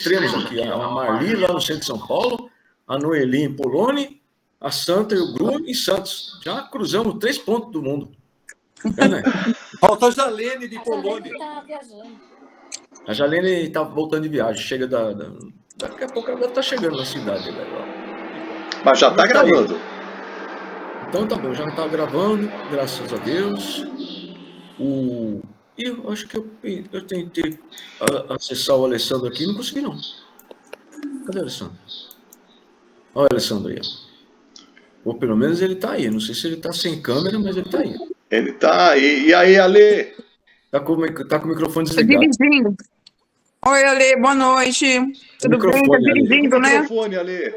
extremos aqui, a Marli lá no centro de São Paulo, a Noeli em Polônia, a Santa e o Gru em Santos. Já cruzamos 3 pontos do mundo. É, né? Falta a Jalene de Polônia. Tá viajando. A Jalene está voltando de viagem. Chega daqui a pouco ela está chegando na cidade. Mas já está gravando. Então tá bom, já está gravando, graças a Deus. E eu acho que eu tentei acessar o Alessandro aqui, não consegui não. Cadê o Alessandro? Olha o Alessandro aí. Ou pelo menos ele está aí. Não sei se ele está sem câmera, mas ele está aí. Ele tá aí. E aí, Ale? Tá com o microfone desligado. Dirigindo. Oi, Ale, boa noite. Tudo bem? Tá dirigindo, né? Microfone, Ale.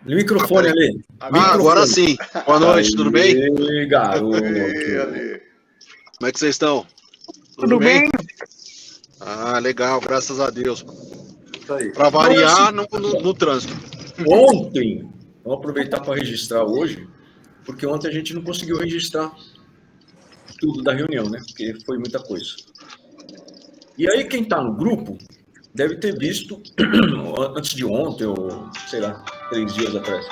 Microfone, Ale. Agora sim. Boa noite, tudo bem? Ei, garoto. Ei, Ale. Como é que vocês estão? Tudo bem? Ah, legal, graças a Deus. Isso aí. Para variar no trânsito. Ontem, vou aproveitar para registrar hoje, porque ontem a gente não conseguiu registrar tudo da reunião, né? Porque foi muita coisa. E aí, quem está no grupo deve ter visto, antes de ontem, ou sei lá, 3 dias atrás,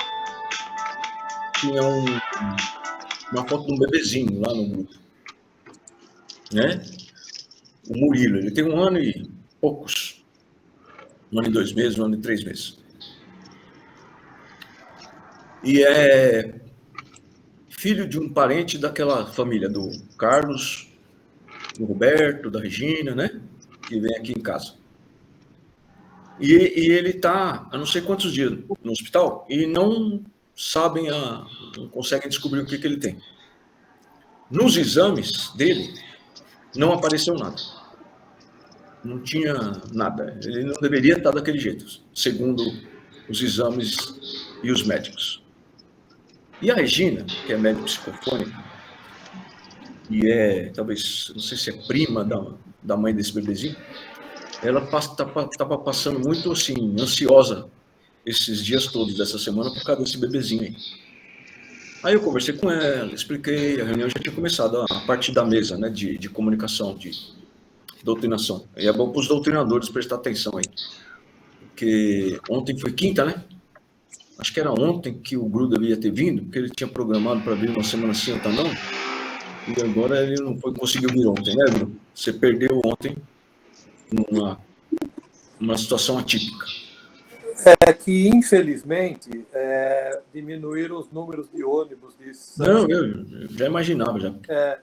tinha uma foto de um bebezinho lá no grupo, né? O Murilo, ele tem 1 ano e poucos, 1 ano e 2 meses, 1 ano e 3 meses. E é filho de um parente daquela família do Carlos, do Roberto, da Regina, né? Que vem aqui em casa. E ele está há não sei quantos dias no hospital e não sabem, não conseguem descobrir o que ele tem. Nos exames dele, não apareceu nada. Não tinha nada. Ele não deveria estar daquele jeito, segundo os exames e os médicos. E a Regina, que é médica psicofônica, e talvez, não sei se é prima da mãe desse bebezinho, ela estava passando muito, assim, ansiosa esses dias todos dessa semana por causa desse bebezinho aí. Aí eu conversei com ela, expliquei, a reunião já tinha começado, a partir da mesa, né, de comunicação, de doutrinação. E é bom para os doutrinadores prestar atenção aí, porque ontem foi quinta, né? Acho que era ontem que o Gru devia ter vindo, porque ele tinha programado para vir uma semana sim, outra não. E agora ele não conseguiu vir ontem, né, Gru? Você perdeu ontem numa situação atípica. É que, infelizmente, diminuíram os números de ônibus de Santos. Não, eu já imaginava. Já.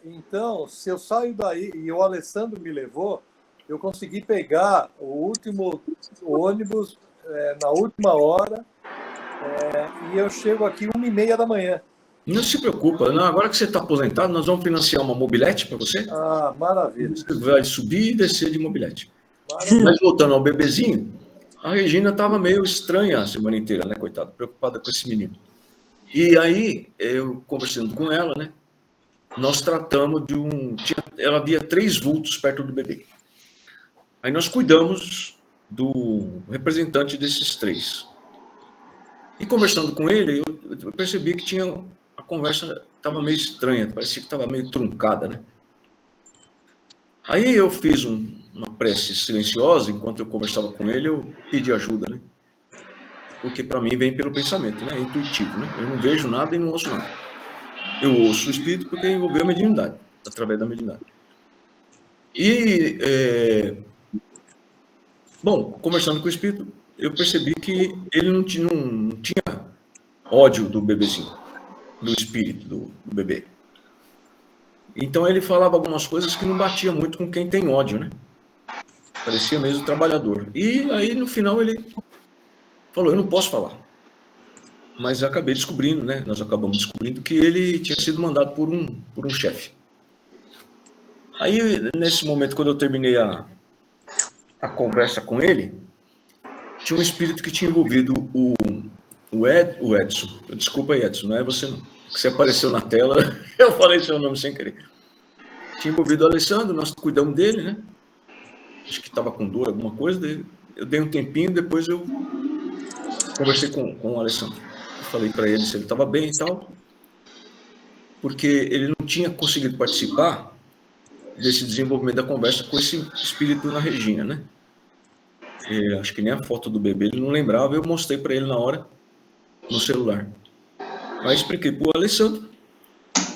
Então, se eu saio daí e o Alessandro me levou, eu consegui pegar o último ônibus na última hora e eu chego aqui 1h30 da manhã. Não se preocupa, não, agora que você está aposentado, nós vamos financiar uma mobilete para você. Ah, maravilha. Você vai subir e descer de mobilete. Maravilha. Mas voltando ao bebezinho, a Regina estava meio estranha a semana inteira, né, coitada, preocupada com esse menino. E aí, eu conversando com ela, né, nós tratamos ela havia 3 vultos perto do bebê. Aí nós cuidamos do representante desses 3. E conversando com ele, eu percebi que a conversa estava meio estranha, parecia que estava meio truncada, né? Aí eu fiz uma prece silenciosa, enquanto eu conversava com ele, eu pedi ajuda, né? Porque para mim vem pelo pensamento, né? É intuitivo, né? Eu não vejo nada e não ouço nada. Eu ouço o espírito porque envolveu a mediunidade, através da mediunidade. E, bom, conversando com o espírito, eu percebi que ele não tinha ódio do bebezinho, do espírito do bebê. Então ele falava algumas coisas que não batia muito com quem tem ódio, né? Parecia mesmo trabalhador. E aí no final ele falou, eu não posso falar. Mas eu acabei descobrindo, né? Nós acabamos descobrindo que ele tinha sido mandado por um chefe. Aí nesse momento, quando eu terminei a conversa com ele, tinha um espírito que tinha envolvido o Edson. Desculpa aí, Edson, não é você não. Você apareceu na tela, eu falei seu nome sem querer. Tinha envolvido o Alessandro, nós cuidamos dele, né? Acho que estava com dor, alguma coisa. Eu dei um tempinho, depois eu conversei com o Alessandro. Eu falei para ele se ele estava bem e tal, porque ele não tinha conseguido participar desse desenvolvimento da conversa com esse espírito na Regina, né? Acho que nem a foto do bebê ele não lembrava, eu mostrei para ele na hora, no celular. Aí expliquei para o Alessandro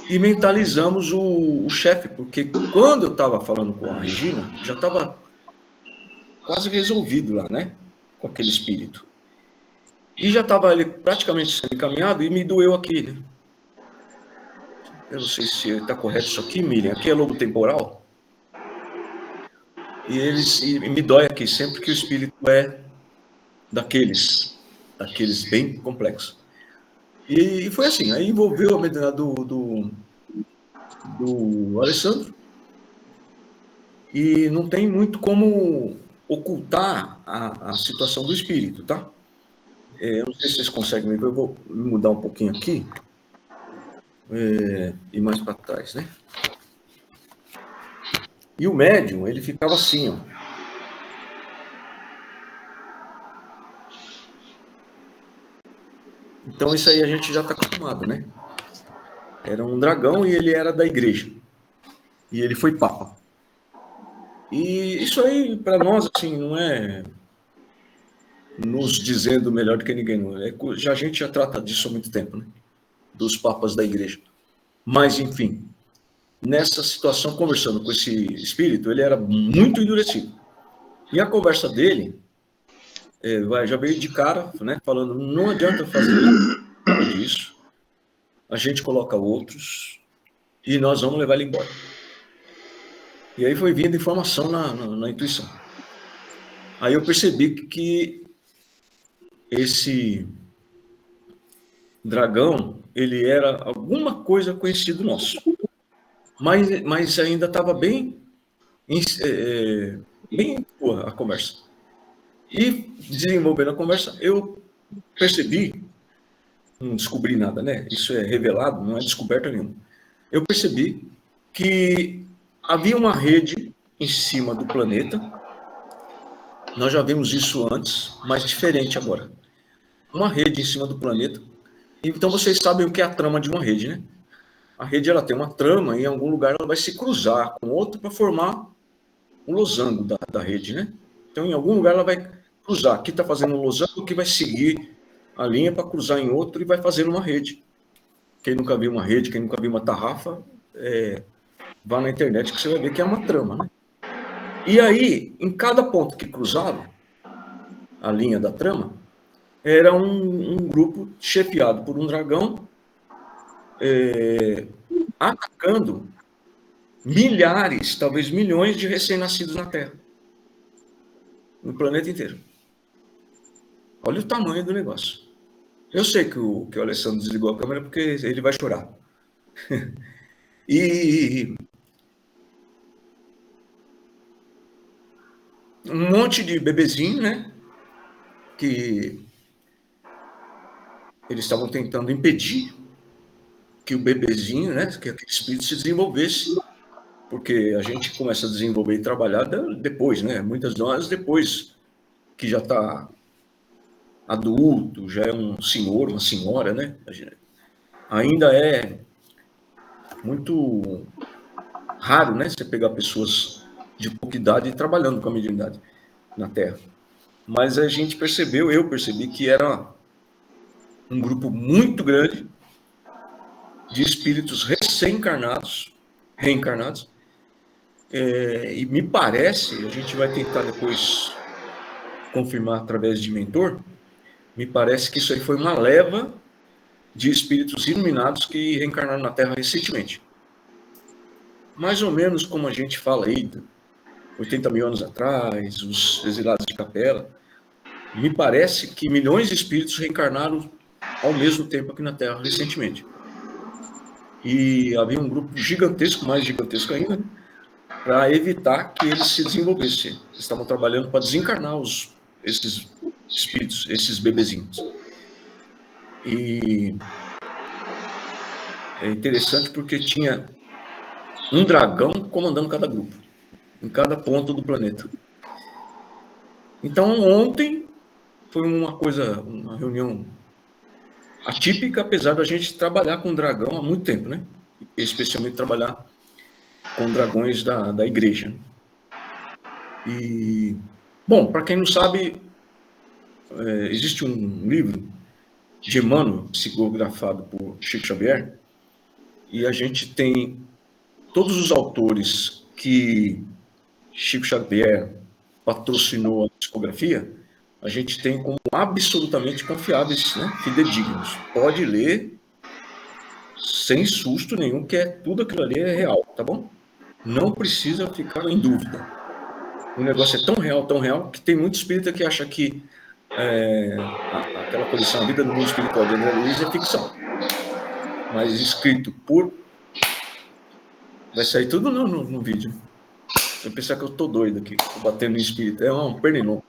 e mentalizamos o chefe, porque quando eu estava falando com a Regina, já estava quase resolvido lá, né? Com aquele espírito. E já estava ele praticamente sendo encaminhado e me doeu aqui, né? Eu não sei se está correto isso aqui, Miriam. Aqui é lobo temporal. E me dói aqui sempre que o espírito é daqueles bem complexos. E foi assim, aí envolveu a mediunidade do Alessandro e não tem muito como ocultar a situação do espírito, tá? Eu não sei se vocês conseguem ver, eu vou mudar um pouquinho aqui e mais para trás, né? E o médium, ele ficava assim, ó. Então isso aí a gente já está acostumado, né? Era um dragão e ele era da igreja. E ele foi papa. E isso aí, para nós, assim, não é nos dizendo melhor do que ninguém. Não é, a gente já trata disso há muito tempo, né? Dos papas da igreja. Mas, enfim, nessa situação, conversando com esse espírito, ele era muito endurecido. E a conversa dele já veio de cara, né? Falando, não adianta fazer nada disso. A gente coloca outros e nós vamos levar ele embora. E aí foi vindo informação na intuição. Aí eu percebi que esse dragão, ele era alguma coisa conhecido nosso. Mas ainda estava bem boa a conversa. E desenvolvendo a conversa, eu percebi, não descobri nada, né? Isso é revelado, não é descoberta nenhuma. Eu percebi que havia uma rede em cima do planeta. Nós já vimos isso antes, mas diferente agora. Uma rede em cima do planeta. Então vocês sabem o que é a trama de uma rede, né? A rede ela tem uma trama e em algum lugar ela vai se cruzar com outra para formar um losango da rede, né? Então em algum lugar ela vai cruzar. Aqui está fazendo um losango que vai seguir a linha para cruzar em outro e vai fazendo uma rede. Quem nunca viu uma rede, quem nunca viu uma tarrafa, vá na internet que você vai ver que é uma trama, né? E aí, em cada ponto que cruzava a linha da trama, era um grupo chefiado por um dragão atacando milhares, talvez milhões de recém-nascidos na Terra. No planeta inteiro. Olha o tamanho do negócio. Eu sei que o Alessandro desligou a câmera porque ele vai chorar. E um monte de bebezinho, né? Que eles estavam tentando impedir que o bebezinho, né? Que aquele espírito se desenvolvesse. Porque a gente começa a desenvolver e trabalhar depois, né? Muitas horas depois que já está adulto, já é um senhor, uma senhora, né? Ainda é muito raro, né? Você pegar pessoas de pouca idade trabalhando com a mediunidade na Terra. Mas a gente percebeu, eu percebi que era um grupo muito grande de espíritos recém-encarnados, reencarnados, e me parece, a gente vai tentar depois confirmar através de mentor, me parece que isso aí foi uma leva de espíritos iluminados que reencarnaram na Terra recentemente. Mais ou menos como a gente fala aí, 80 mil anos atrás, os exilados de Capela, me parece que milhões de espíritos reencarnaram ao mesmo tempo aqui na Terra recentemente. E havia um grupo gigantesco, mais gigantesco ainda, né, para evitar que eles se desenvolvessem. Eles estavam trabalhando para desencarnar esses espíritos, esses bebezinhos. E é interessante porque tinha um dragão comandando cada grupo, em cada ponto do planeta. Então, ontem foi uma reunião atípica, apesar da gente trabalhar com dragão há muito tempo, né? Especialmente trabalhar com dragões da igreja. E Bom, para quem não sabe, existe um livro de Emmanuel, psicografado por Chico Xavier, e a gente tem todos os autores que Chico Xavier patrocinou a psicografia, a gente tem como absolutamente confiáveis, né, fidedignos. Pode ler sem susto nenhum, que tudo aquilo ali é real, tá bom? Não precisa ficar em dúvida. O negócio é tão real, que tem muito espírita que acha que aquela coleção A Vida no Mundo Espiritual de André Luiz é ficção. Mas escrito por... Vai sair tudo no vídeo. Você pensar que eu tô doido aqui, tô batendo em espírito. É um pernilongo.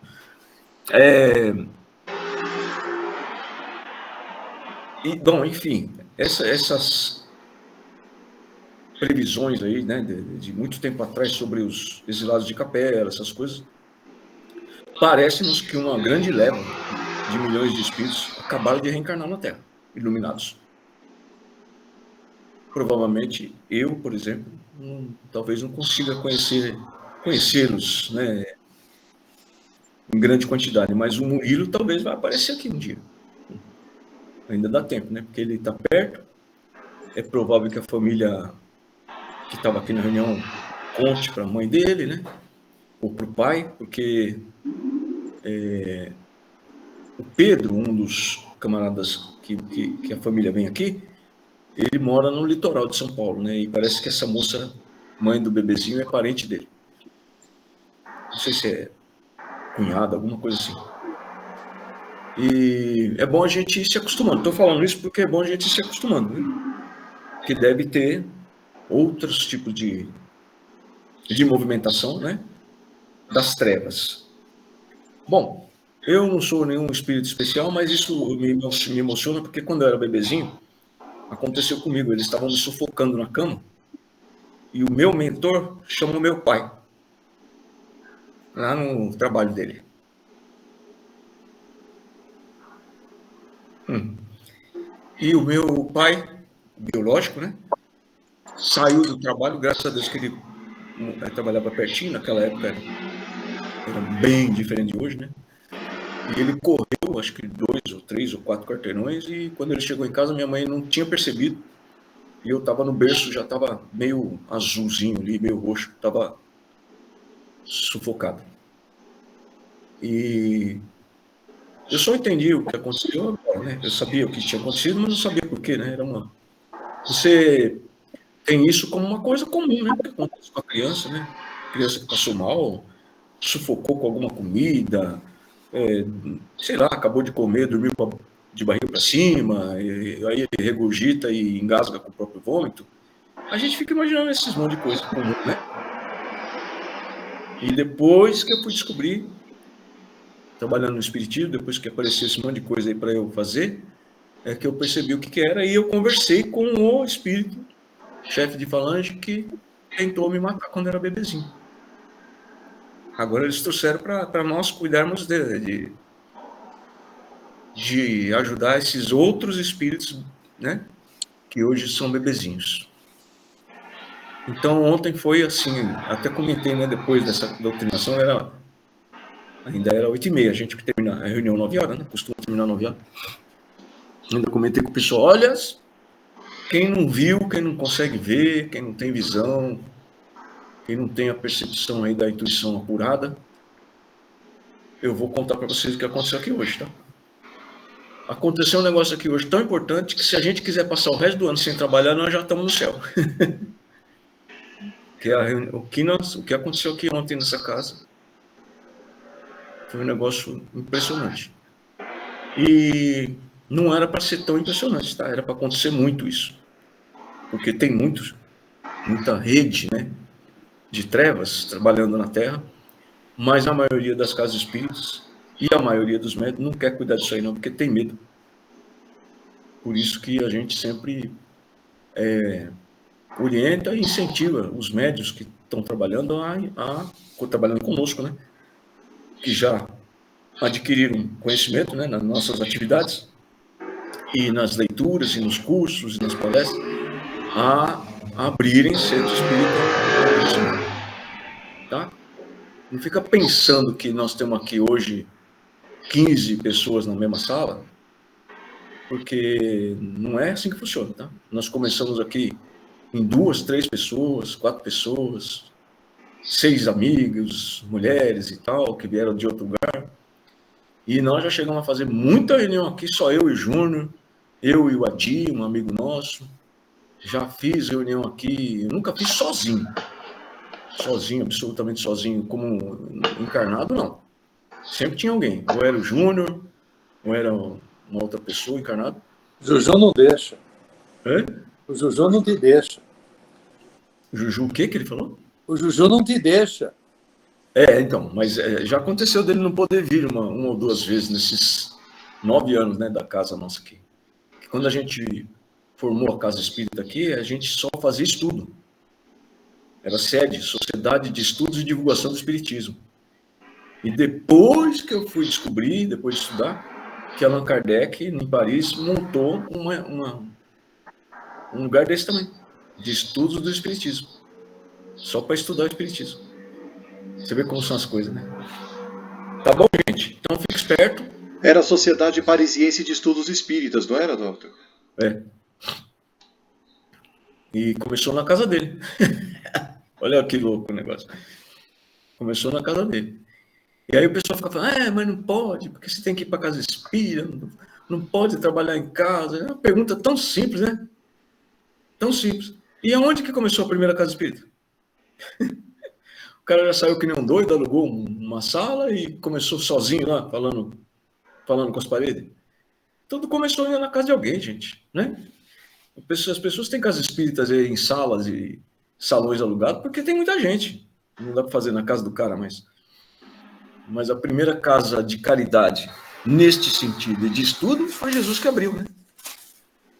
Bom, enfim, essas previsões aí, né, de muito tempo atrás sobre os exilados de capela, essas coisas, parece-nos que uma grande leva de milhões de espíritos acabaram de reencarnar na Terra, iluminados. Provavelmente eu, por exemplo, talvez não consiga conhecê-los, né, em grande quantidade, mas o Murilo talvez vai aparecer aqui um dia. Ainda dá tempo, né? Porque ele está perto. É provável que a família que estava aqui na reunião conte para a mãe dele, né? Ou para o pai, porque o Pedro, um dos camaradas que a família vem aqui, ele mora no litoral de São Paulo, né? E parece que essa moça, mãe do bebezinho, é parente dele. Não sei se é cunhada, alguma coisa assim. E é bom a gente ir se acostumando. Estou falando isso porque é bom a gente ir se acostumando, né? Que deve ter outros tipos de movimentação, né? Das trevas. Bom, eu não sou nenhum espírito especial, mas isso me emociona porque quando eu era bebezinho, aconteceu comigo. Eles estavam me sufocando na cama e o meu mentor chamou meu pai lá no trabalho dele. E o meu pai, biológico, né, saiu do trabalho, graças a Deus que ele trabalhava pertinho, naquela época era bem diferente de hoje, né? E ele correu, acho que 2 ou 3 ou 4 quarteirões, e quando ele chegou em casa, minha mãe não tinha percebido, e eu estava no berço, já estava meio azulzinho ali, meio roxo, estava sufocado. E eu só entendi o que aconteceu agora, né? Eu sabia o que tinha acontecido, mas não sabia por quê, né? Você tem isso como uma coisa comum, né? Que acontece com a criança, né? Criança que passou mal, sufocou com alguma comida, sei lá, acabou de comer, dormiu de barriga para cima, e aí ele regurgita e engasga com o próprio vômito. A gente fica imaginando esses monte de coisa comum, né? E depois que eu fui descobrir, trabalhando no espiritismo, depois que apareceu esse monte de coisa aí para eu fazer, é que eu percebi o que era, e eu conversei com o espírito, chefe de falange, que tentou me matar quando era bebezinho. Agora eles trouxeram para nós cuidarmos de ajudar esses outros espíritos, né, que hoje são bebezinhos. Então ontem foi assim, até comentei, né, depois dessa doutrinação, ainda era 8h30, a gente termina a reunião 9 horas, né, costuma terminar 9 horas. Ainda comentei com o pessoal, olha, quem não viu, quem não consegue ver, quem não tem visão, quem não tem a percepção aí da intuição apurada, eu vou contar para vocês o que aconteceu aqui hoje, tá? Aconteceu um negócio aqui hoje tão importante que se a gente quiser passar o resto do ano sem trabalhar, nós já estamos no céu. O que aconteceu aqui ontem nessa casa foi um negócio impressionante. E não era para ser tão impressionante, tá? Era para acontecer muito isso. Porque tem muita rede, né, de trevas trabalhando na Terra, mas a maioria das casas espíritas e a maioria dos médicos não quer cuidar disso aí não, porque tem medo. Por isso que a gente sempre orienta e incentiva os médios que estão trabalhando trabalhando conosco, né, que já adquiriram conhecimento, né, nas nossas atividades e nas leituras e nos cursos e nas palestras, a abrirem centro espírita, tá? Não fica pensando que nós temos aqui hoje 15 pessoas na mesma sala, porque não é assim que funciona, tá? Nós começamos aqui em 2, 3 pessoas, 4 pessoas, 6 amigos, mulheres e tal, que vieram de outro lugar. E nós já chegamos a fazer muita reunião aqui, só eu e o Júnior, eu e o Adi, um amigo nosso. Já fiz reunião aqui, eu nunca fiz sozinho, absolutamente sozinho, como encarnado, não. Sempre tinha alguém, ou era o Júnior, ou era uma outra pessoa encarnada. Juju não deixa. É? O Juju não te deixa. Juju, o que ele falou? O Juju não te deixa. Então, mas já aconteceu dele não poder vir uma ou duas vezes nesses 9 anos, né, da casa nossa aqui. Quando a gente formou a Casa Espírita aqui, a gente só fazia estudo. Era sede, Sociedade de Estudos e Divulgação do Espiritismo. E depois que eu fui descobrir, depois de estudar, que Allan Kardec, em Paris, montou um lugar desse também, de estudos do Espiritismo. Só para estudar o Espiritismo. Você vê como são as coisas, né? Tá bom, gente? Então fique esperto. Era a Sociedade Parisiense de Estudos Espíritas, não era, doutor? E começou na casa dele. Olha que louco o negócio. Começou na casa dele. E aí o pessoal fica falando, mas não pode, porque você tem que ir para a casa espírita, não pode trabalhar em casa. É uma pergunta tão simples, né? Tão simples. E aonde que começou a primeira casa espírita? O cara já saiu que nem um doido, alugou uma sala e começou sozinho lá, falando com as paredes. Tudo começou na casa de alguém, gente, né? As pessoas têm casas espíritas aí em salas e salões alugados porque tem muita gente. Não dá para fazer na casa do cara, mas a primeira casa de caridade, neste sentido, de estudo, foi Jesus que abriu, né?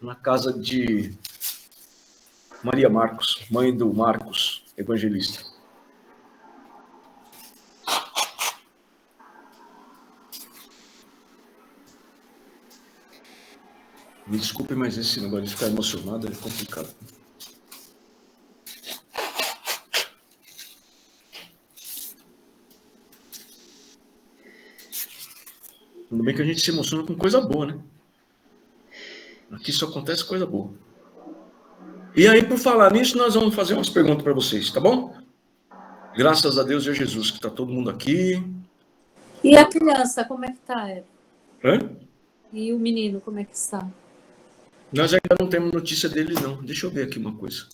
Na casa de Maria Marcos, mãe do Marcos, evangelista. Me desculpe, mas esse negócio de ficar emocionado é complicado. Tudo bem que a gente se emociona com coisa boa, né? Aqui só acontece coisa boa. E aí, por falar nisso, nós vamos fazer umas perguntas para vocês, tá bom? Graças a Deus e a Jesus, que está todo mundo aqui. E a criança, como é que está? Hã? E o menino, como é que está? Nós ainda não temos notícia dele, não. Deixa eu ver aqui uma coisa.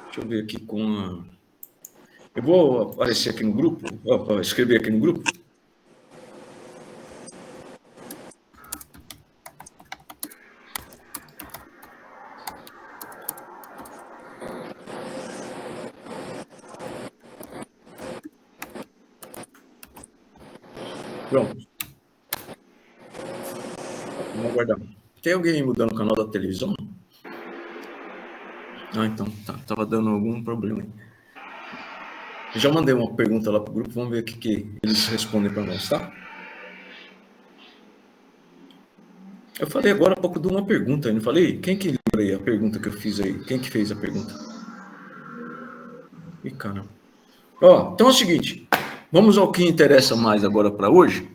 Deixa eu ver aqui com a... Eu vou aparecer aqui no grupo, escrever aqui no grupo. Pronto. Vamos aguardar. Tem alguém mudando o canal da televisão? Então, tava dando algum problema. Eu já mandei uma pergunta lá pro grupo, vamos ver o que eles respondem para nós, tá? Eu falei agora há pouco de uma pergunta, não falei? Quem que lembra aí a pergunta que eu fiz aí? Quem que fez a pergunta? Ih, caramba. Então é o seguinte, vamos ao que interessa mais agora para hoje,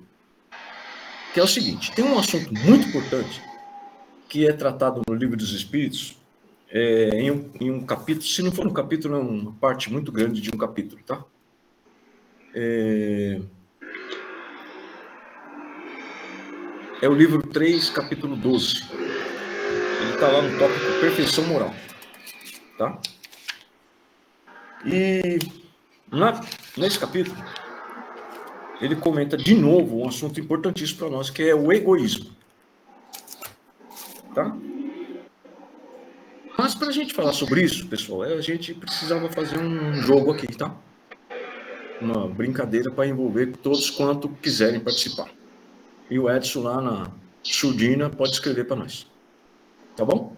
que é o seguinte, tem um assunto muito importante que é tratado no Livro dos Espíritos, em um capítulo, se não for um capítulo, é uma parte muito grande de um capítulo, tá? É o livro 3, capítulo 12. Ele está lá no tópico Perfeição Moral, tá? E nesse capítulo, ele comenta de novo um assunto importantíssimo para nós, que é o egoísmo. Tá? Mas para a gente falar sobre isso, pessoal, a gente precisava fazer um jogo aqui, tá? Uma brincadeira para envolver todos quanto quiserem participar. E o Edson lá na Surdina pode escrever para nós. Tá bom?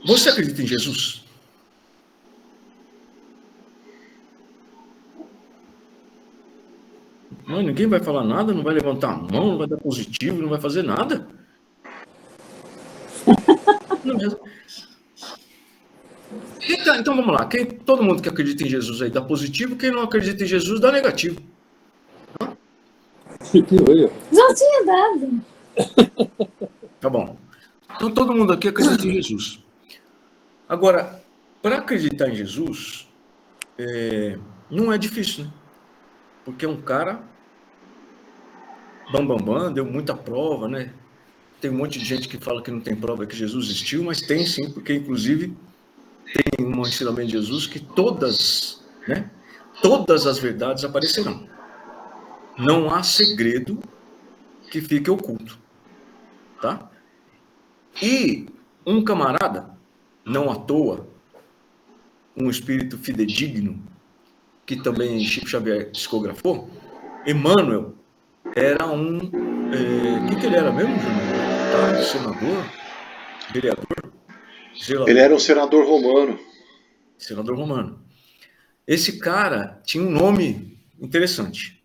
Você acredita em Jesus? Não, ninguém vai falar nada, não vai levantar a mão, não vai dar positivo, não vai fazer nada. Não, Então vamos lá. Todo mundo que acredita em Jesus aí dá positivo, quem não acredita em Jesus dá negativo. Já tinha dado. Tá bom. Então todo mundo aqui acredita em Jesus. Agora, para acreditar em Jesus, não é difícil, né? Porque é um cara bambambam, deu muita prova, né? Tem um monte de gente que fala que não tem prova que Jesus existiu, mas tem sim, porque inclusive tem um ensinamento de Jesus que todas as verdades aparecerão. Não há segredo que fique oculto, tá? E um camarada, não à toa, um espírito fidedigno, que também Chico Xavier psicografou, Emmanuel, era um... O que ele era mesmo, Júnior? Senador? Vereador? Zelador? Ele era um senador romano. Senador romano. Esse cara tinha um nome interessante.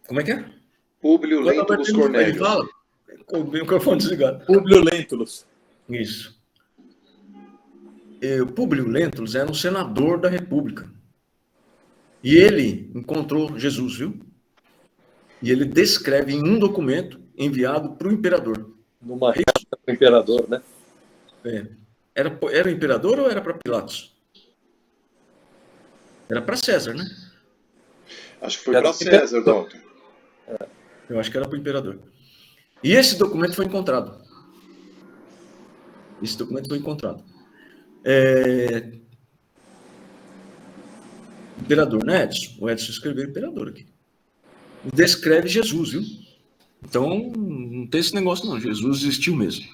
Como é que é? Públio Lentulus Ele Cornélio. fala, com o microfone desligado. Públio Lentulus. Isso. O Públio Lentulus era um senador da República. E ele encontrou Jesus, viu? E ele descreve em um documento enviado para o imperador. Numa carta para o imperador, né? Era o imperador ou era para Pilatos? Era para César, né? Acho que foi para César, doutor. Eu acho que era para o imperador. E esse documento foi encontrado. Imperador, né, Edson? O Edson escreveu imperador aqui. Descreve Jesus, viu? Então, não tem esse negócio não. Jesus existiu mesmo,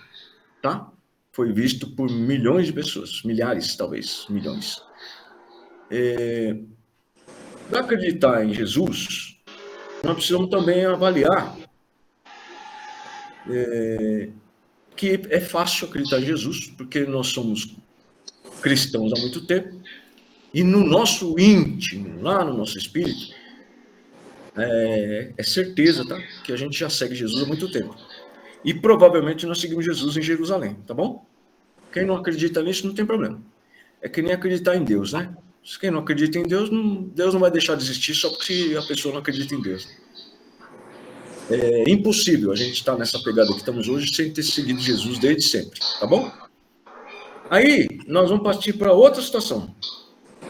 tá? Foi visto por milhões de pessoas. Milhares, talvez. Milhões. Para acreditar em Jesus, nós precisamos também avaliar que é fácil acreditar em Jesus, porque nós somos cristãos há muito tempo, e no nosso íntimo, lá no nosso espírito, é certeza, tá? Que a gente já segue Jesus há muito tempo. E provavelmente nós seguimos Jesus em Jerusalém, tá bom? Quem não acredita nisso não tem problema. É que nem acreditar em Deus, né? Quem não acredita em Deus, Deus não vai deixar de existir só porque a pessoa não acredita em Deus. É impossível a gente estar nessa pegada que estamos hoje sem ter seguido Jesus desde sempre, tá bom? Aí, nós vamos partir para outra situação.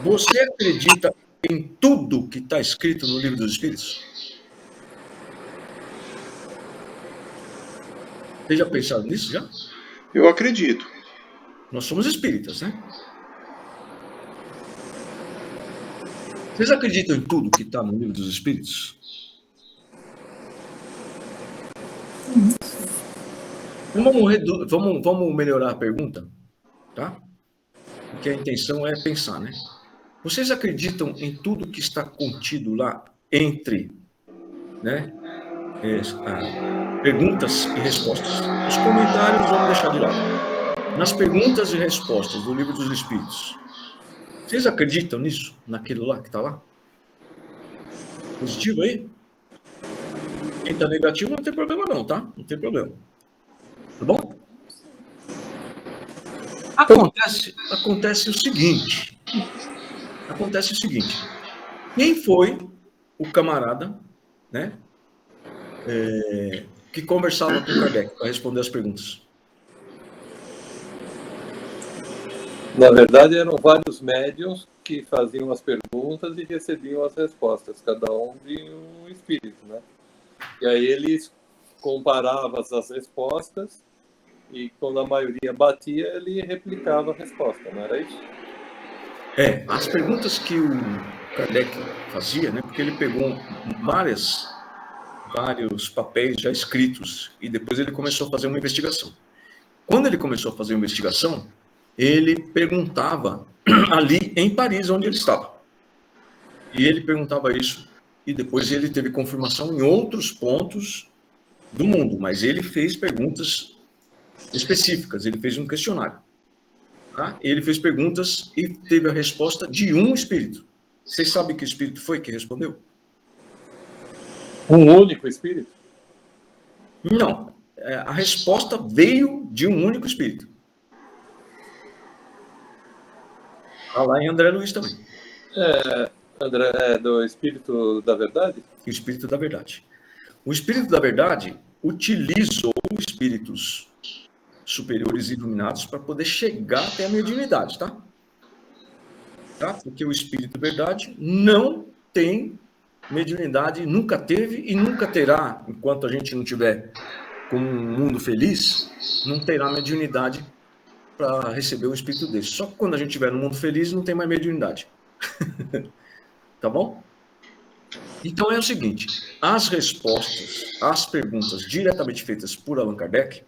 Você acredita em tudo que está escrito no Livro dos Espíritos? Vocês já pensaram nisso, já? Eu acredito. Nós somos espíritas, né? Vocês acreditam em tudo que está no Livro dos Espíritos? Vamos melhorar a pergunta, tá? Porque a intenção é pensar, né? Vocês acreditam em tudo que está contido lá entre, né, perguntas e respostas? Os comentários vamos deixar de lado. Nas perguntas e respostas do Livro dos Espíritos, vocês acreditam nisso? Naquilo lá que está lá? Positivo aí? Quem está negativo não tem problema não, tá? Não tem problema. Tá bom? Acontece o seguinte. Quem foi o camarada, né, que conversava com o Kardec para responder as perguntas? Na verdade, eram vários médiuns que faziam as perguntas e recebiam as respostas, cada um de um espírito, né? E aí eles comparavam as respostas e quando a maioria batia, ele replicava a resposta, não era isso? As perguntas que o Kardec fazia, né, porque ele pegou vários papéis já escritos e depois ele começou a fazer uma investigação. Quando ele começou a fazer a investigação, ele perguntava ali em Paris, onde ele estava. E ele perguntava isso e depois ele teve confirmação em outros pontos do mundo, mas ele fez perguntas específicas, ele fez um questionário. Tá? Ele fez perguntas e teve a resposta de um espírito. Vocês sabem que espírito foi que respondeu? Um único espírito? Não. A resposta veio de um único espírito. Está lá em André Luiz também. André, é do Espírito da Verdade? O Espírito da Verdade. O Espírito da Verdade utilizou espíritos superiores iluminados para poder chegar até a mediunidade, tá? Porque o Espírito da Verdade não tem mediunidade, nunca teve e nunca terá, enquanto a gente não tiver com um mundo feliz, não terá mediunidade para receber um espírito desse. Só que quando a gente estiver no mundo feliz, não tem mais mediunidade. Tá bom? Então é o seguinte, as respostas às perguntas diretamente feitas por Allan Kardec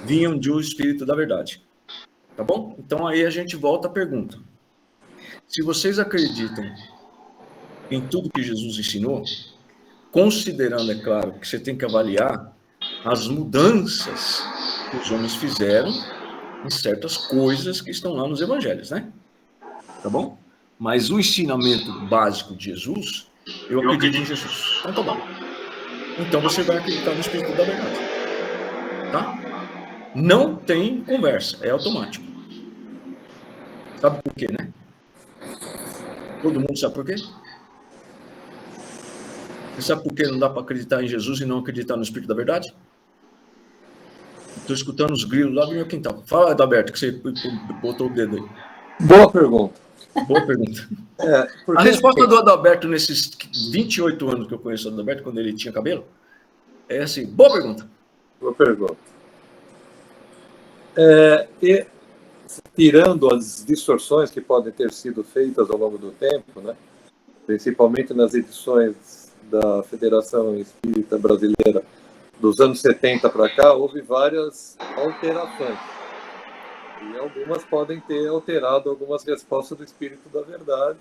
vinham de um Espírito da Verdade. Tá bom? Então aí a gente volta à pergunta. Se vocês acreditam em tudo que Jesus ensinou, considerando, é claro, que você tem que avaliar as mudanças que os homens fizeram em certas coisas que estão lá nos evangelhos, né? Tá bom? Mas o ensinamento básico de Jesus, eu acredito em Jesus. Então tá bom. Então você vai acreditar no Espírito da Verdade. Tá? Não tem conversa, é automático. Sabe por quê, né? Todo mundo sabe por quê? Você sabe por que não dá para acreditar em Jesus e não acreditar no Espírito da Verdade? Estou escutando os grilos lá do meu quintal. Fala, Adalberto, que você botou o dedo aí. Boa pergunta. Boa pergunta. Porque, a resposta do Adalberto nesses 28 anos que eu conheço o Adalberto, quando ele tinha cabelo, é assim, boa pergunta. Boa pergunta. E, tirando as distorções que podem ter sido feitas ao longo do tempo, né, principalmente nas edições da Federação Espírita Brasileira dos anos 70 para cá, houve várias alterações. E algumas podem ter alterado algumas respostas do Espírito da Verdade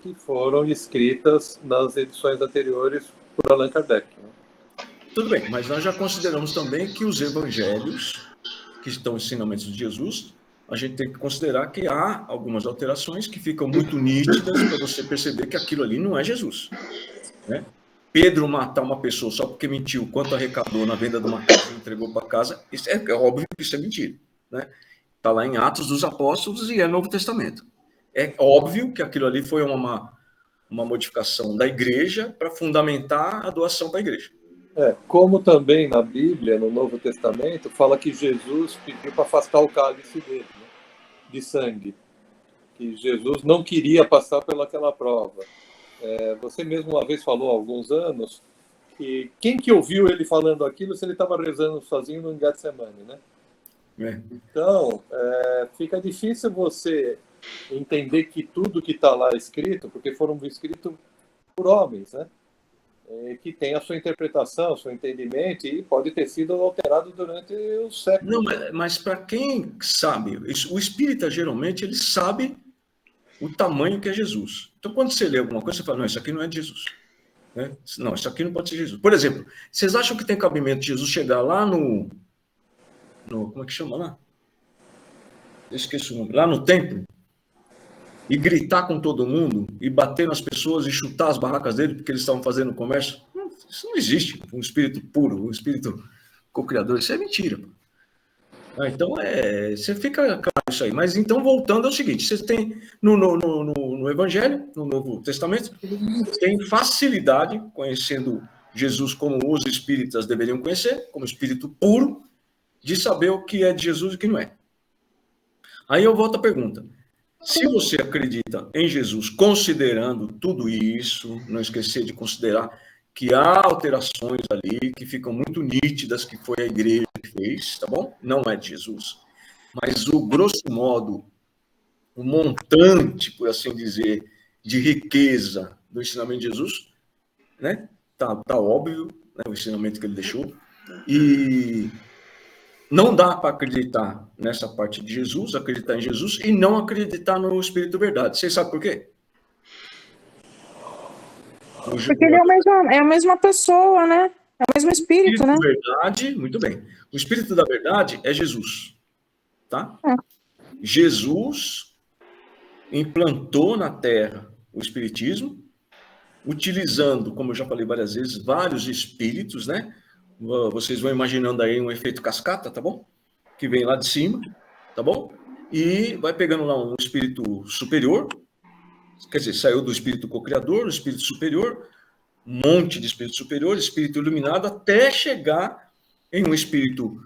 que foram escritas nas edições anteriores por Allan Kardec. Né? Tudo bem, mas nós já consideramos também que os evangelhos, que estão os ensinamentos de Jesus, a gente tem que considerar que há algumas alterações que ficam muito nítidas para você perceber que aquilo ali não é Jesus. Né? Pedro matar uma pessoa só porque mentiu quanto arrecadou na venda de uma casa e entregou para casa, isso é óbvio que isso é mentira. Né? Está lá em Atos dos Apóstolos e é Novo Testamento. É óbvio que aquilo ali foi uma modificação da igreja para fundamentar a doação para a igreja. Como também na Bíblia, no Novo Testamento, fala que Jesus pediu para afastar o cálice dele, né, de sangue. Que Jesus não queria passar pelaquela prova. Você mesmo uma vez falou há alguns anos que quem que ouviu ele falando aquilo se ele estava rezando sozinho no Getsemane, né? Então, fica difícil você entender que tudo que está lá escrito, porque foram escritos por homens, né? Que tem a sua interpretação, seu entendimento, e pode ter sido alterado durante os séculos. Não, mas para quem sabe, o espírita geralmente ele sabe o tamanho que é Jesus. Então, quando você lê alguma coisa, você fala, não, isso aqui não é de Jesus. Né? Não, isso aqui não pode ser Jesus. Por exemplo, vocês acham que tem cabimento de Jesus chegar lá no como é que chama lá? Eu esqueci o nome. Lá no templo e gritar com todo mundo e bater nas pessoas e chutar as barracas dele porque eles estavam fazendo comércio? Isso não existe. Um espírito puro, um espírito co-criador, isso é mentira. Então, você fica claro isso aí. Mas então, voltando, é o seguinte, você tem no Evangelho, no Novo Testamento, tem facilidade, conhecendo Jesus como os espíritas deveriam conhecer, como espírito puro, de saber o que é de Jesus e o que não é. Aí eu volto à pergunta. Se você acredita em Jesus, considerando tudo isso, não esquecer de considerar que há alterações ali, que ficam muito nítidas, que foi a igreja que fez, tá bom? Não é de Jesus. Mas o grosso modo, o montante, por assim dizer, de riqueza do ensinamento de Jesus, né? Tá óbvio, né? O ensinamento que ele deixou. E não dá para acreditar nessa parte de Jesus, acreditar em Jesus, e não acreditar no Espírito Verdade. Vocês sabem por quê? Porque ele é a mesma pessoa, né? É o mesmo espírito, né? Verdade, muito bem. O Espírito da Verdade é Jesus. Tá? Jesus implantou na Terra o Espiritismo, utilizando, como eu já falei várias vezes, vários espíritos, né? Vocês vão imaginando aí um efeito cascata, tá bom? Que vem lá de cima, tá bom? e vai pegando lá um espírito superior, quer dizer, saiu do espírito co-criador, do espírito superior, um monte de espírito superior, espírito iluminado, até chegar em um espírito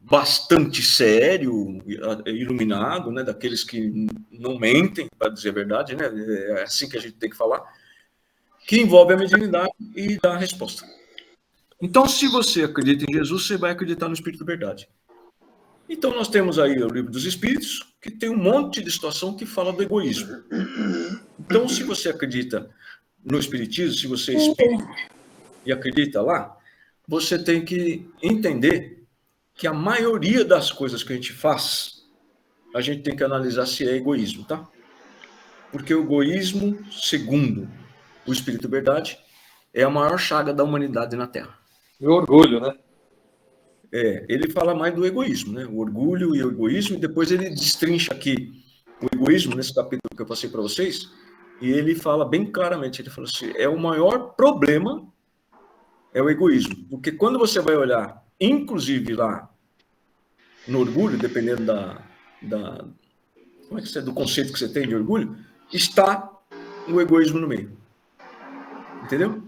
bastante sério, iluminado, né, daqueles que não mentem, para dizer a verdade, né, é assim que a gente tem que falar, que envolve a mediunidade e dá a resposta. Então, se você acredita em Jesus, você vai acreditar no Espírito da Verdade. Então, nós temos aí o Livro dos Espíritos, que tem um monte de situação que fala do egoísmo. Então, se você acredita no Espiritismo, se você é espírita e acredita lá, você tem que entender que a maioria das coisas que a gente faz, a gente tem que analisar se é egoísmo, tá? Porque o egoísmo, segundo o Espírito Verdade, é a maior chaga da humanidade na Terra. E o orgulho, né? Ele fala mais do egoísmo, né? O orgulho e o egoísmo, e depois ele destrincha aqui o egoísmo, nesse capítulo que eu passei para vocês, e ele fala bem claramente, ele fala assim, o maior problema é o egoísmo, porque quando você vai olhar, inclusive lá no orgulho, dependendo como é que do conceito que você tem de orgulho, está o egoísmo no meio. Entendeu?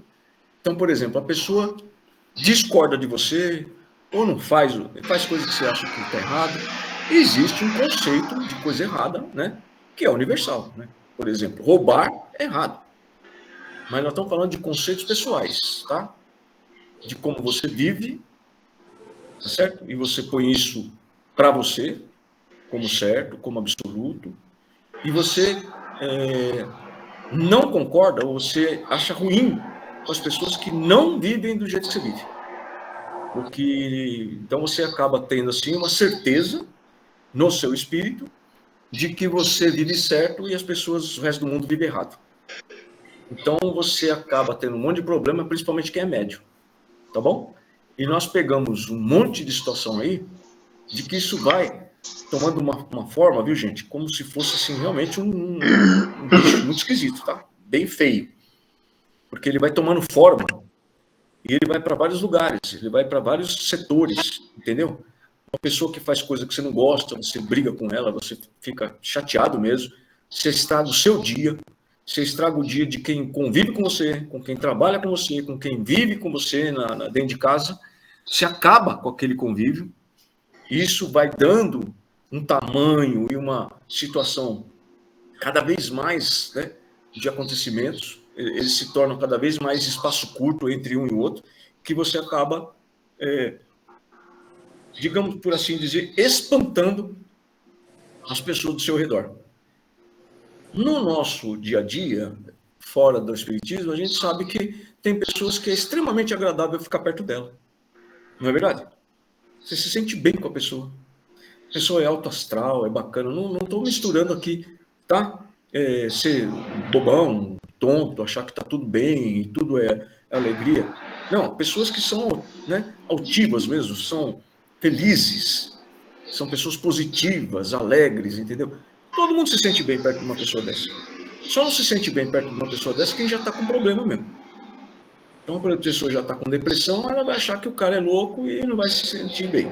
Então, por exemplo, a pessoa discorda de você, ou não faz coisas que você acha que está errado. Existe um conceito de coisa errada, né? Que é universal, né? Por exemplo, roubar é errado. Mas nós estamos falando de conceitos pessoais, tá? De como você vive, tá certo? E você põe isso para você, como certo, como absoluto, e você não concorda, ou você acha ruim com as pessoas que não vivem do jeito que você vive. Porque, então você acaba tendo assim uma certeza no seu espírito de que você vive certo e as pessoas, o resto do mundo vive errado. Então você acaba tendo um monte de problema, principalmente quem é médium, tá bom? E nós pegamos um monte de situação aí de que isso vai tomando uma forma, viu, gente? Como se fosse assim realmente um bicho muito esquisito, tá? Bem feio. Porque ele vai tomando forma e ele vai para vários lugares, ele vai para vários setores, entendeu? Uma pessoa que faz coisa que você não gosta, você briga com ela, você fica chateado mesmo, você estraga o seu dia, você estraga o dia de quem convive com você, com quem trabalha com você, com quem vive com você dentro de casa, você acaba com aquele convívio, e isso vai dando um tamanho e uma situação cada vez mais, né, de acontecimentos, eles se tornam cada vez mais espaço curto entre um e o outro, que você acaba, digamos por assim dizer, espantando as pessoas do seu redor. No nosso dia a dia, fora do espiritismo, a gente sabe que tem pessoas que é extremamente agradável ficar perto dela. Não é verdade? Você se sente bem com a pessoa. A pessoa é alto astral, é bacana. Não estou misturando aqui, tá? Ser bobão, tonto, achar que está tudo bem e tudo é alegria. Não, pessoas que são, né, altivas mesmo, são felizes, são pessoas positivas, alegres, entendeu? Todo mundo se sente bem perto de uma pessoa dessa. Só não se sente bem perto de uma pessoa dessa quem já está com problema mesmo. Então, quando a pessoa já está com depressão, ela vai achar que o cara é louco e não vai se sentir bem.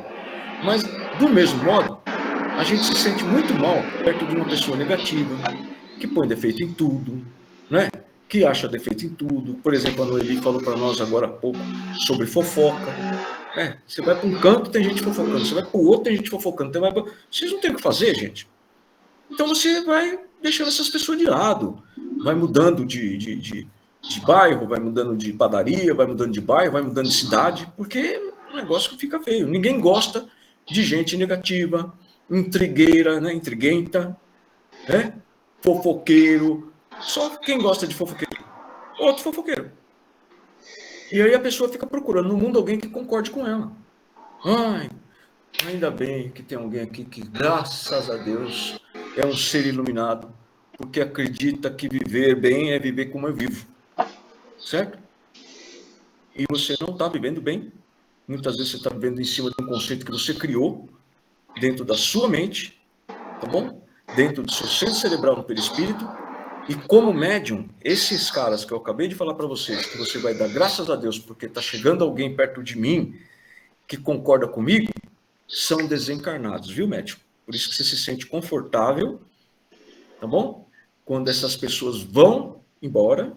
Mas, do mesmo modo, a gente se sente muito mal perto de uma pessoa negativa, que põe defeito em tudo, né? Que acha defeito em tudo. Por exemplo, a Noeli falou para nós agora há pouco sobre fofoca. Você vai para um canto, tem gente fofocando. Você vai para o outro, tem gente fofocando. Vocês não têm o que fazer, gente. Então você vai deixando essas pessoas de lado. Vai mudando de bairro, vai mudando de padaria, vai mudando de bairro, vai mudando de cidade, porque o negócio fica feio. Ninguém gosta de gente negativa, intrigueira, né? Intriguenta, né? Fofoqueiro. Só quem gosta de fofoqueiro. Outro fofoqueiro. E aí a pessoa fica procurando no mundo alguém que concorde com ela. Ai, ainda bem que tem alguém aqui que, graças a Deus, é um ser iluminado, porque acredita que viver bem é viver como eu vivo. Certo? E você não está vivendo bem. Muitas vezes você está vivendo em cima de um conceito que você criou dentro da sua mente, tá bom? Dentro do seu centro cerebral no perispírito. E como médium, esses caras que eu acabei de falar para vocês, que você vai dar graças a Deus porque está chegando alguém perto de mim que concorda comigo, são desencarnados, viu, médium? Por isso que você se sente confortável, tá bom? Quando essas pessoas vão embora,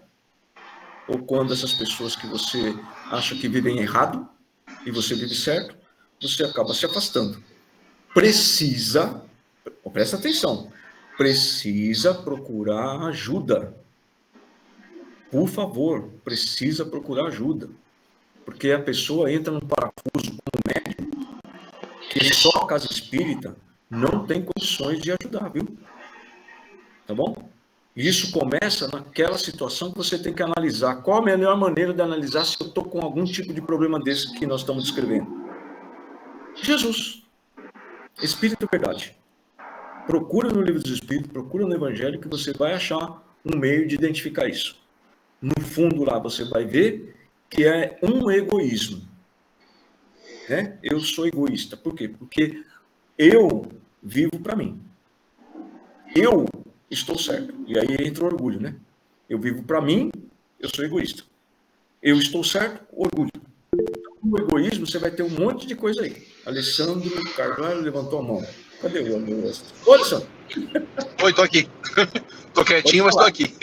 ou quando essas pessoas que você acha que vivem errado, e você vive certo, você acaba se afastando. Presta atenção, precisa procurar ajuda. Por favor, precisa procurar ajuda. Porque a pessoa entra num parafuso como médico, que só a casa espírita não tem condições de ajudar, viu? Tá bom? Isso começa naquela situação que você tem que analisar. Qual a melhor maneira de analisar se eu estou com algum tipo de problema desse que nós estamos descrevendo? Jesus. Espírito e verdade. Procura no livro dos Espíritos, procura no Evangelho, que você vai achar um meio de identificar isso. No fundo lá você vai ver que é um egoísmo. Né? Eu sou egoísta. Por quê? Porque eu vivo para mim. Eu estou certo. E aí entra o orgulho, né? Eu vivo para mim, eu sou egoísta. Eu estou certo, orgulho. No egoísmo, você vai ter um monte de coisa aí. Alessandro Carvalho levantou a mão. Cadê o meu rosto? Ô, Alessandro. Oi, tô aqui. Tô quietinho, mas tô aqui.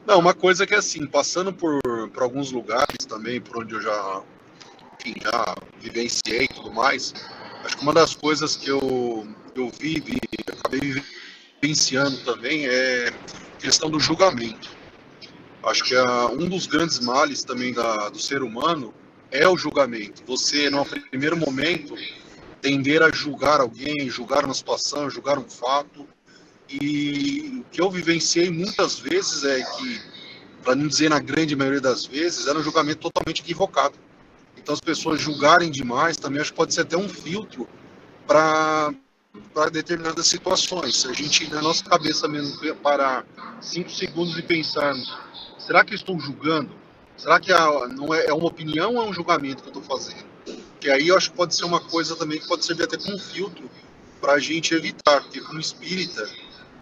Não, uma coisa que é assim, passando por alguns lugares também, por onde eu já vivenciei e tudo mais, acho que uma das coisas que eu acabei vivenciando também é a questão do julgamento. Acho que um dos grandes males também do ser humano é o julgamento. Você, no primeiro momento, tender a julgar alguém, julgar uma situação, julgar um fato. E o que eu vivenciei muitas vezes é que, para não dizer na grande maioria das vezes, era um julgamento totalmente equivocado. Então as pessoas julgarem demais também acho que pode ser até um filtro para determinadas situações. Se a gente, na nossa cabeça mesmo, parar 5 segundos e pensarmos, será que eu estou julgando? Será que não é uma opinião ou é um julgamento que eu estou fazendo? Que aí eu acho que pode ser uma coisa também que pode servir até como um filtro para a gente evitar, porque como espírita,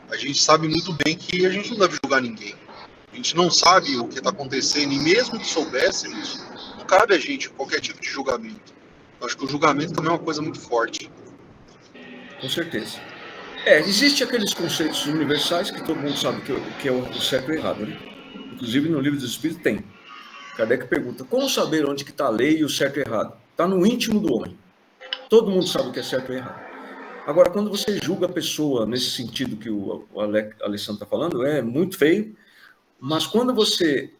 a gente sabe muito bem que a gente não deve julgar ninguém. A gente não sabe o que está acontecendo, e mesmo que soubéssemos, não cabe a gente qualquer tipo de julgamento. Eu acho que o julgamento também é uma coisa muito forte. Com certeza. Existem aqueles conceitos universais que todo mundo sabe que é o certo e o errado, né? Inclusive no livro dos Espíritos tem. Kardec pergunta, como saber onde que está a lei e o certo e o errado? Está no íntimo do homem. Todo mundo sabe o que é certo e errado. Agora, quando você julga a pessoa nesse sentido que o Alessandro está falando, é muito feio, mas quando você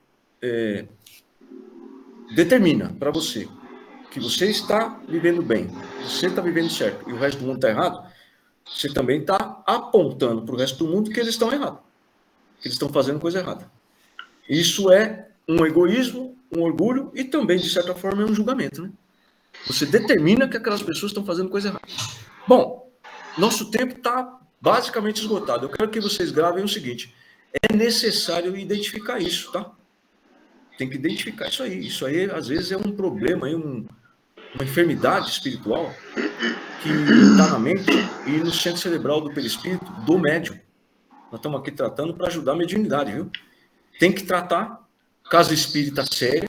determina para você que você está vivendo bem, você está vivendo certo e o resto do mundo está errado, você também está apontando para o resto do mundo que eles estão errados, que eles estão fazendo coisa errada. Isso é um egoísmo, um orgulho e também, de certa forma, é um julgamento, né? Você determina que aquelas pessoas estão fazendo coisa errada. Bom, nosso tempo está basicamente esgotado. Eu quero que vocês gravem o seguinte, é necessário identificar isso, tá? Tem que identificar isso aí. Isso aí, às vezes, é um problema, uma enfermidade espiritual que está na mente e no centro cerebral do perispírito do médium. Nós estamos aqui tratando para ajudar a mediunidade, viu? Tem que tratar, casa espírita séria.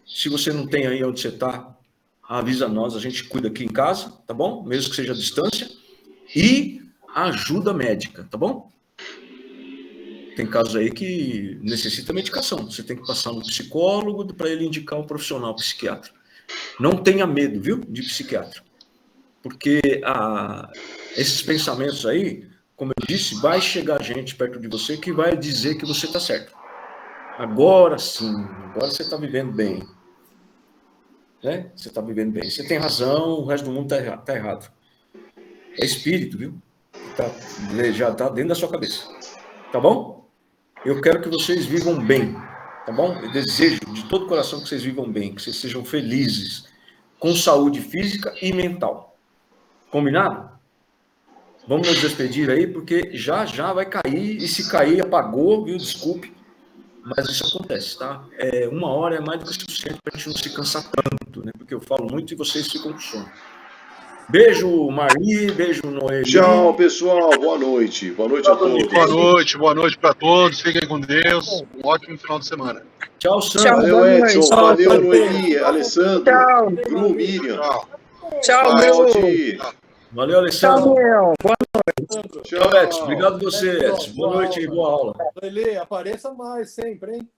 Se você não tem aí onde você está, avisa nós, a gente cuida aqui em casa, tá bom? Mesmo que seja à distância. E ajuda médica, tá bom? Tem casos aí que necessita medicação. Você tem que passar no psicólogo para ele indicar um profissional psiquiatra. Não tenha medo, viu, de psiquiatra. Porque esses pensamentos aí, como eu disse, vai chegar gente perto de você que vai dizer que você está certo. Agora sim, agora você está vivendo bem. Né? Você está vivendo bem. Você tem razão, o resto do mundo está errado. É espírito, viu? Já está dentro da sua cabeça. Tá bom? Eu quero que vocês vivam bem. Tá bom? Eu desejo de todo o coração que vocês vivam bem, que vocês sejam felizes, com saúde física e mental. Combinado? Vamos nos despedir aí, porque já vai cair, e se cair, apagou, viu? Desculpe, mas isso acontece, tá? 1 hora é mais do que suficiente para a gente não se cansar tanto, né? Porque eu falo muito e vocês ficam com sono. Beijo, Marli, beijo, Noemi. Tchau, pessoal, boa noite. Boa noite a todos. Boa noite para todos, fiquem com Deus, um ótimo final de semana. Tchau, Sandro. Valeu, Edson, valeu, Noemi, Alessandro, Bru, Miriam. Tchau, Tchau, Valeu, Alessandro. Meu. Tchau, Edson. Obrigado a você, Edson. Boa noite e boa aula. Lele, apareça mais sempre, hein?